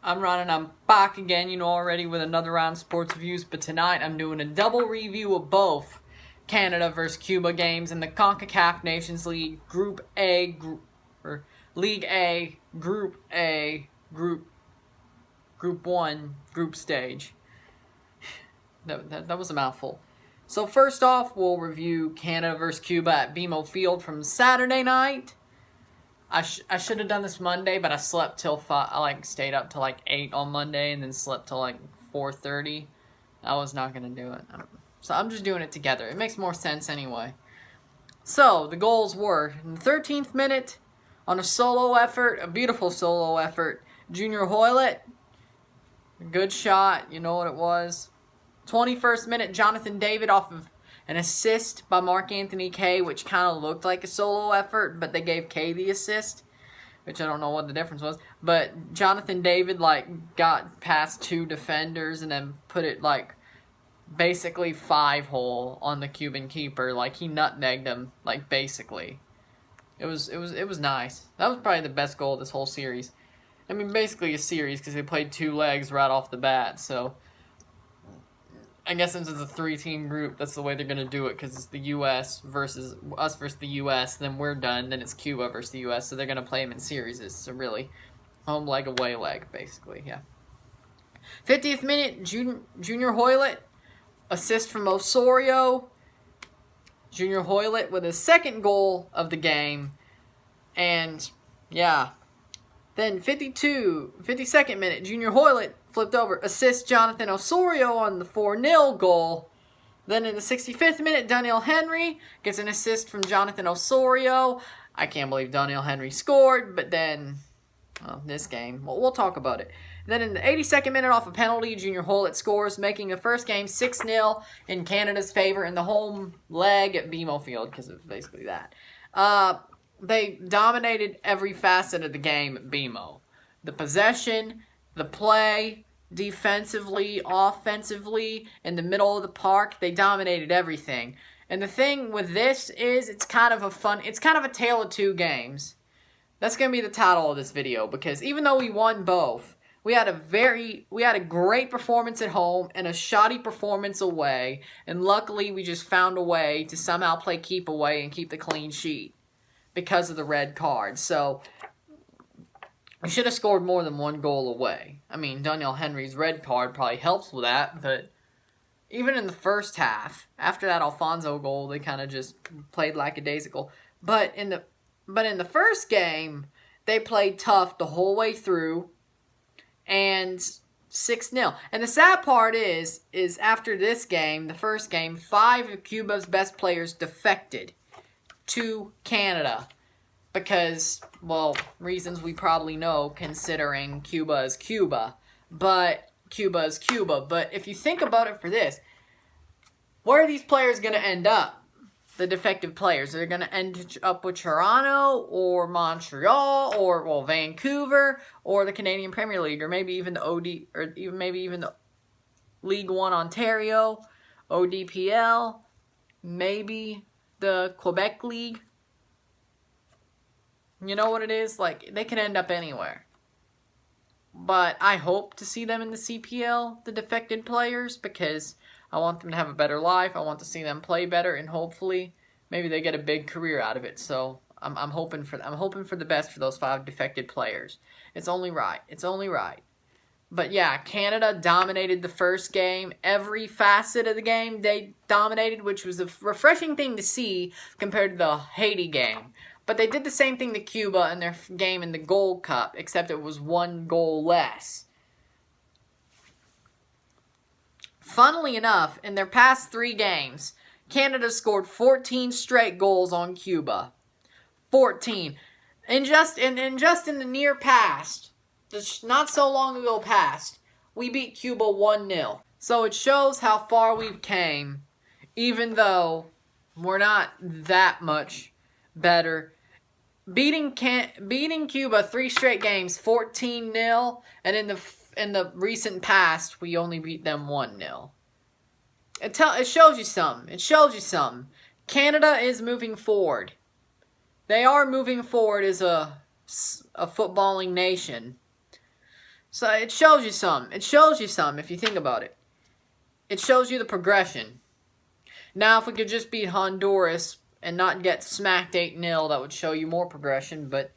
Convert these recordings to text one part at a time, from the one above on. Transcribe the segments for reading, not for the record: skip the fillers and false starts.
I'm Ron and I'm back again, already with another round of sports reviews, but tonight I'm doing a double review of both Canada versus Cuba games in the CONCACAF Nations League Group A, League A, Group 1, group stage. That was a mouthful. So first off, we'll review Canada versus Cuba at BMO Field from Saturday night. I should have done this Monday, but I slept till 5. I stayed up till 8 on Monday and then slept till 4:30. I was not gonna do it. So I'm just doing it together. It makes more sense anyway. So the goals were in the 13th minute on a solo effort, a beautiful solo effort. Junior Hoylett, good shot. You know what it was. 21st minute, Jonathan David off of an assist by Mark Anthony Kay, which kind of looked like a solo effort, but they gave Kay the assist, which I don't know what the difference was. But Jonathan David got past 2 defenders and then put it basically 5-hole on the Cuban keeper. He nutmegged him basically. It was nice. That was probably the best goal of this whole series. I mean, basically a series because they played 2 legs right off the bat. So I guess since it's a 3-team group, that's the way they're going to do it, because it's the U.S. versus us versus the U.S., then we're done, then it's Cuba versus the U.S., so they're going to play them in series. So really, home leg, away leg, basically, yeah. 50th minute, Junior Hoylett, assist from Osorio. Junior Hoylett with his second goal of the game, and, yeah. Then 52nd minute, Junior Hoylett flipped over, assist Jonathan Osorio on the 4-0 goal. Then in the 65th minute, Daniel Henry gets an assist from Jonathan Osorio. I can't believe Daniel Henry scored, but then, this game, we'll talk about it. Then in the 82nd minute, off a penalty, Junior Hoylett scores, making the first game 6-0 in Canada's favor in the home leg at BMO Field, because it's basically that. They dominated every facet of the game at BMO. The possession, the play, defensively, offensively, in the middle of the park, they dominated everything. And the thing with this is it's kind of a tale of 2 games. That's going to be the title of this video, because even though we won both, we had a great performance at home and a shoddy performance away, and luckily we just found a way to somehow play keep away and keep the clean sheet because of the red card. So we should have scored more than 1 goal away. I mean, Daniel Henry's red card probably helps with that, but even in the first half, after that Alfonso goal, they kind of just played lackadaisical. But in the first game, they played tough the whole way through, and 6-0. And the sad part is after this game, the first game, 5 of Cuba's best players defected to Canada because, well, reasons we probably know, considering Cuba is Cuba. But Cuba is Cuba. But if you think about it for this, where are these players going to end up? The defective players. They're going to end up with Toronto or Montreal or, well, Vancouver or the Canadian Premier League, or maybe even the maybe even the League 1 Ontario, ODPL, maybe the Quebec League. You know what it is? They can end up anywhere. But I hope to see them in the CPL, the defected players, because I want them to have a better life. I want to see them play better, and hopefully, maybe they get a big career out of it. So I'm hoping for the best for those 5 defected players. It's only right. It's only right. But yeah, Canada dominated the first game. Every facet of the game they dominated, which was a refreshing thing to see compared to the Haiti game. But they did the same thing to Cuba in their game in the Gold Cup, except it was 1 goal less. Funnily enough, in their past 3 games, Canada scored 14 straight goals on Cuba. 14. And just in the near past, not so long ago past, we beat Cuba 1-0. So it shows how far we've came, even though we're not that much better. Beating Cuba 3 straight games, 14-0, and in the recent past, we only beat them 1-0. It shows you something. It shows you something. Canada is moving forward. They are moving forward as a footballing nation. So it shows you some. It shows you some if you think about it. It shows you the progression. Now, if we could just beat Honduras and not get smacked 8-0, that would show you more progression. But,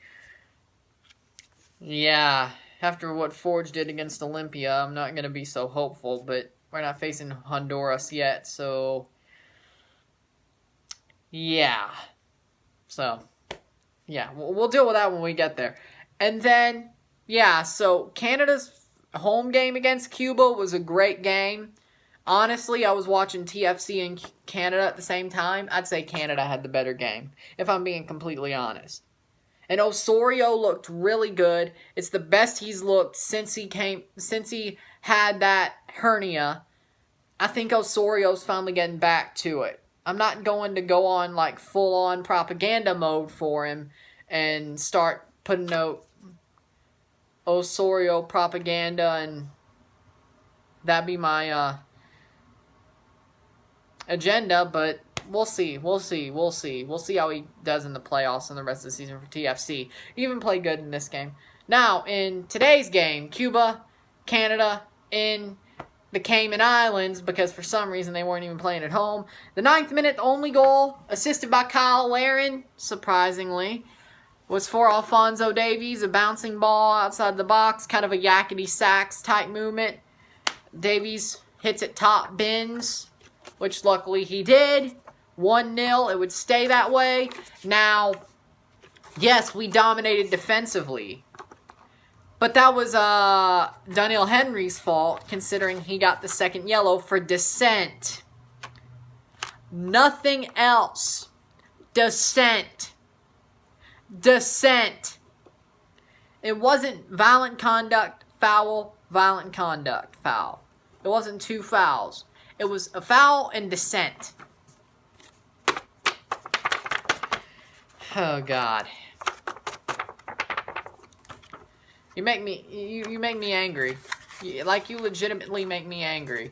yeah, after what Forge did against Olympia, I'm not going to be so hopeful. But we're not facing Honduras yet, so, yeah. So, yeah, we'll deal with that when we get there. And then, yeah, so Canada's home game against Cuba was a great game. Honestly, I was watching TFC and Canada at the same time. I'd say Canada had the better game, if I'm being completely honest. And Osorio looked really good. It's the best he's looked since he had that hernia. I think Osorio's finally getting back to it. I'm not going to go on like full-on propaganda mode for him and start putting out Osorio propaganda, and that'd be my agenda, but we'll see. We'll see how he does in the playoffs and the rest of the season for TFC. He even played good in this game. Now, in today's game, Cuba, Canada, in the Cayman Islands, because for some reason they weren't even playing at home. The 9th minute, the only goal, assisted by Kyle Larin, surprisingly, was for Alphonso Davies, a bouncing ball outside the box, kind of a yakety sax type movement. Davies hits it top bins, which luckily he did. 1-0. It would stay that way. Now, yes, we dominated defensively. But that was Daniel Henry's fault, considering he got the second yellow for dissent. Nothing else. Dissent. Dissent. It wasn't violent conduct, foul, violent conduct, foul. It wasn't 2 fouls. It was a foul and dissent. Oh, God. You make me angry. You legitimately make me angry.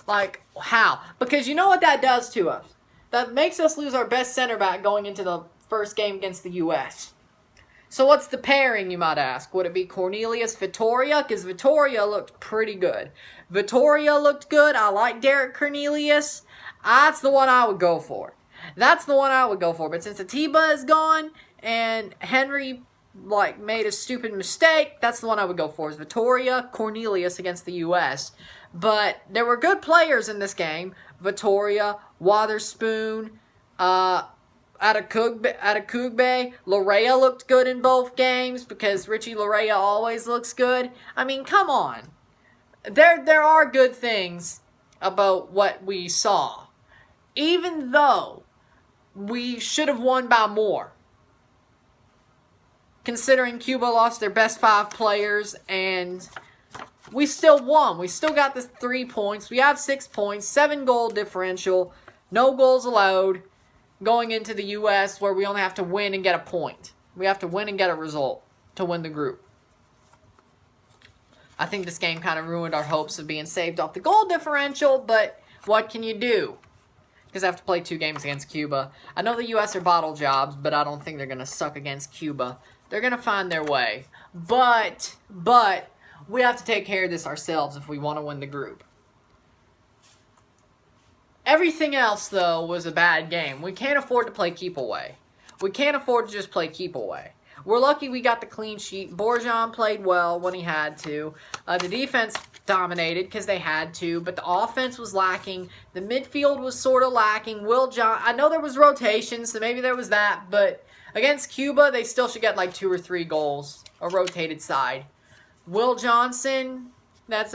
Like, how? Because you know what that does to us? That makes us lose our best center back going into the first game against the U.S. So what's the pairing, you might ask? Would it be Cornelius Vittoria? Because Vittoria looked pretty good. Vittoria looked good. I like Derek Cornelius. That's the one I would go for. That's the one I would go for. But since Atiba is gone and Henry made a stupid mistake, that's the one I would go for, is Vittoria Cornelius against the U.S. But there were good players in this game. Vittoria, Watherspoon, Adekugbe, Larea looked good in both games because Richie Larea always looks good. I mean, come on. There are good things about what we saw. Even though we should have won by more. Considering Cuba lost their best 5 players, and we still won. We still got the 3 points. We have 6 points, 7-goal differential, no goals allowed, going into the U.S. where we only have to win and get a point. We have to win and get a result to win the group. I think this game kind of ruined our hopes of being saved off the goal differential, but what can you do? Because I have to play 2 games against Cuba. I know the U.S. are bottle jobs, but I don't think they're going to suck against Cuba. They're going to find their way. But we have to take care of this ourselves if we want to win the group. Everything else, though, was a bad game. We can't afford to play keep away. We can't afford to just play keep away. We're lucky we got the clean sheet. Borjan played well when he had to. The defense dominated because they had to, but the offense was lacking. The midfield was sort of lacking. I know there was rotation, so maybe there was that, but against Cuba, they still should get like 2 or 3 goals, a rotated side. Will Johnson,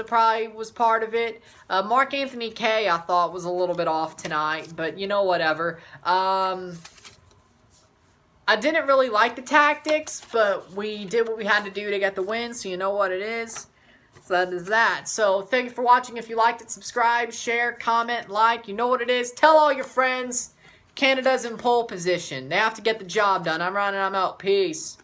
probably was part of it. Mark Anthony Kay, I thought, was a little bit off tonight, but whatever. I didn't really like the tactics, but we did what we had to do to get the win, so you know what it is. So that is that. So thank you for watching. If you liked it, subscribe, share, comment, like. You know what it is. Tell all your friends. Canada's in pole position. They have to get the job done. I'm Ryan and I'm out. Peace.